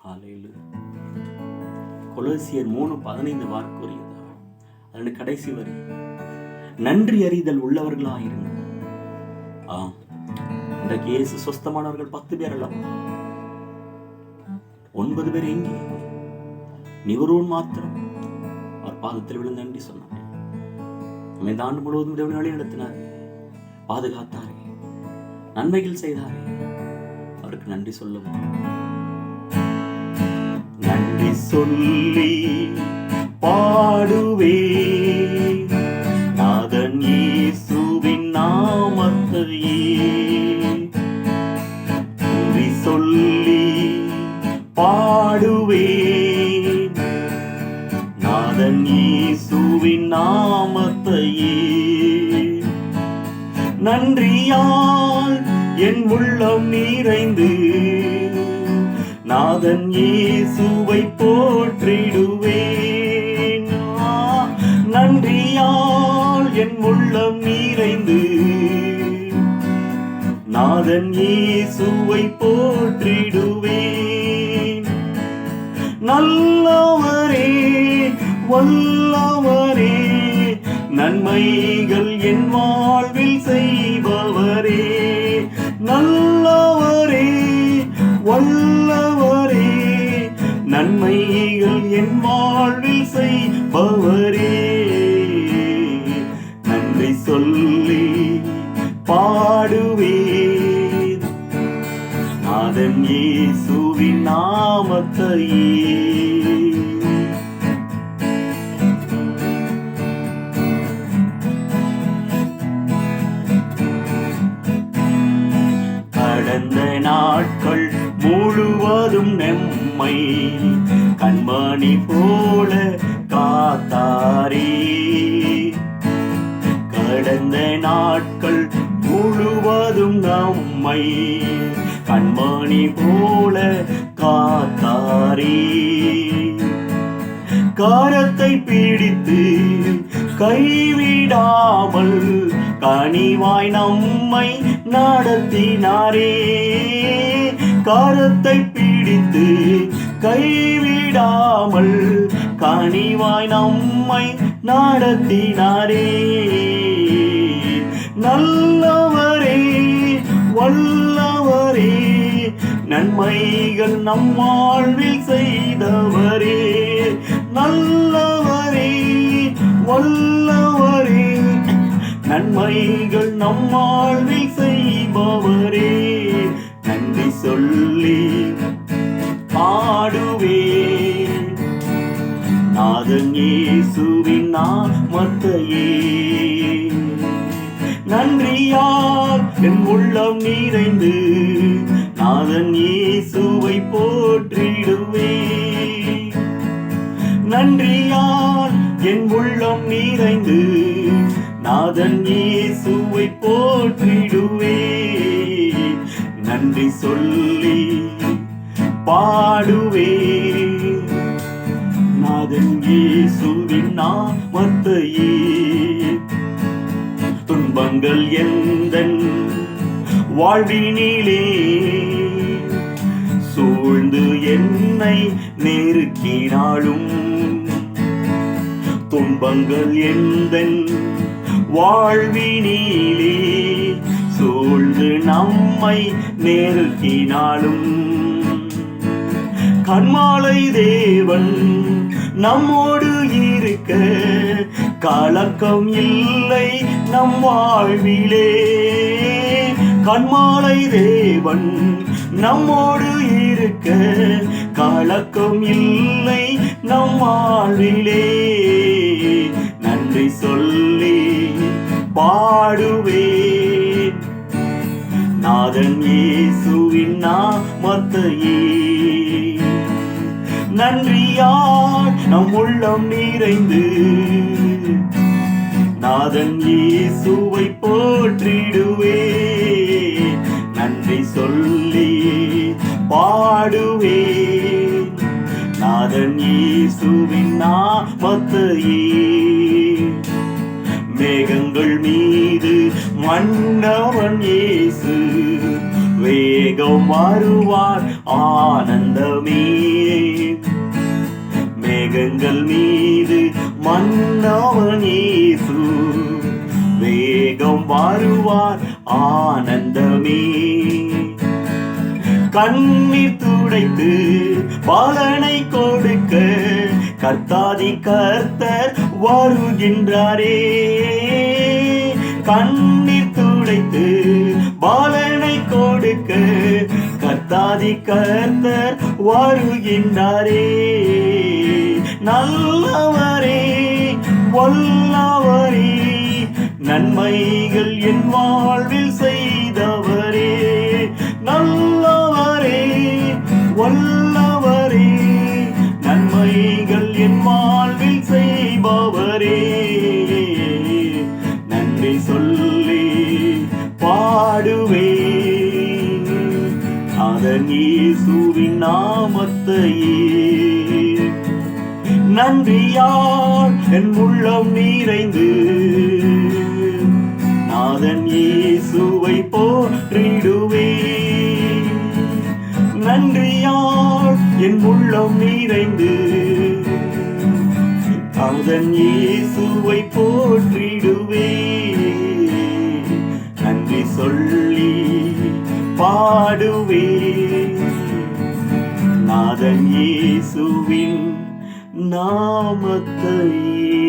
ஹல்லேலூயா. கொலோசியர் 3:15 வார்த்தையது. அதன் கடைசி வரி, நன்றி அறிதல் உள்ளவர்களாயிருங்க. இன்றைக்கு இயேசு சொஸ்தமானவர்கள் 10 பேர் அல்லவா? 9 பேர் எங்கே? நீ ஒருவன் மாத்திரம் அவர் பாதத்தில் விழுந்து நன்றி சொன்னார். நம்மை இந்த ஆண்டு முழுவதும் தேவன் வழி நடத்தினாரே, பாதுகாத்தாரே, நன்மைகள் செய்தாரே, அவருக்கு நன்றி சொல்லுவோம். நன்றி சொல்லி பாடுவே நாதன் இயேசுவின் நாமத்தையே. நன்றி சொல்லி பாடுவே நாதன் இயேசுவின் நாமத்தையே. நன்றியால் என் உள்ளம் நிறைந்து நாதன் இயேசுவை போற்றிடுவேன். நன்றியால் என் உள்ளம் நிறைந்து நாதன் இயேசுவை போற்றிடுவேன். நல்லவரே வல்லவரே, நன்மைகள் என் வாழ்வில் செய்பவரே. நல்லவரே வல்லவரே, நன்மைகள் என் வாழ்வில் செய்பவரே. நன்றி சொல்லி பாடுவேன் நாதன் இயேசுவின் நாமத்தையே. கடந்த நாட்கள் முழுவதும் நம்மை கண்மணி போல காத்தாரே. கடந்த நாட்கள் முழுவதும் நம்மை கண்மணி போல காத்தாரே. கரத்தை பிடித்து கைவிடாமல் கனிவாய் நம்மை நடத்தினாரே. கரத்தை பிடித்து கைவிடாமல் கனிவாய் நம்மை நடத்தினாரே. நல்லவரே வல்லவரே, நன்மைகள் நம் வாழ்வில் செய்தவரே. நல்லவரே வல்லவரே, நன்மைகள் நம் வாழ்வில் செய்பவரே. நன்றி சொல்லி பாடுவேன் நாதன் இயேசுவின் நாமத்தையே. நன்றியால் என் உள்ளம் நிறைந்து நாதன் இயேசுவை போற்றிடுவேன். நன்றியால் என் உள்ளம் நிறைந்து நாதன் இயேசுவை போற்றிடுவேன். நன்றி சொல்லி பாடுவேன் நாதன் இயேசுவின் நாமத்தையே. துன்பங்கள் எந்தன் வாழ்வினிலே சூழ்ந்து என்னை நெருக்கினாலும், துன்பங்கள் எந்தன் வாழ்வினிலே சூழ்ந்து நம்மை நெருக்கினாலும், கண்மாலை தேவன் நம்மோடு இருக்க கலக்கம் இல்லை நம் வாழ்விலே. கண்மாலை தேவன் நம்மோடு இருக்க கலக்கம் இல்லை நம் வாழ்விலே. நன்றி சொல்லி பாடுவேன் நாதன் இயேசுவின் நாமத்தையே. நன்றியால் நம் உள்ளம் நிறைந்து நாதன் இயேசுவை போற்றிடுவேன். நன்றி சொல்லி பாடுவேன் நாதன் இயேசுவின் நாமத்தையே. மேகங்கள் மீது மன்னவன் இயேசு வேகம் வருவார் ஆனந்தமே. வருவார் ஆனந்தமே. கண்ணீர் துடைத்து பலனை கொடுக்க கர்த்தாதி கர்த்தர் வருகின்றாரே. கண்ணீர் துடைத்து பலனை கொடுக்க கர்த்தாதி கர்த்தர் வருகின்றாரே. நல்லவரே வல்லவரே, நன்மைகள் என் வாழ்வில் செய்தவரே. நல்லவரே வல்லவரே, நன்மைகள் என் வாழ்வில் செய்பவரே. நன்றி சொல்லி பாடுவே அதன் இயேசுவின் நாமத்தையே. நன்றியால் என் உள்ளம் நிறைந்து நாதன் இயேசுவை போற்றிடுவே. நன்றியால் என் உள்ளம் நிறைந்து நாதன் இயேசுவை போற்றிடுவே. நன்றி சொல்லி பாடுவே நாதன் இயேசுவின் நாமத்தையே.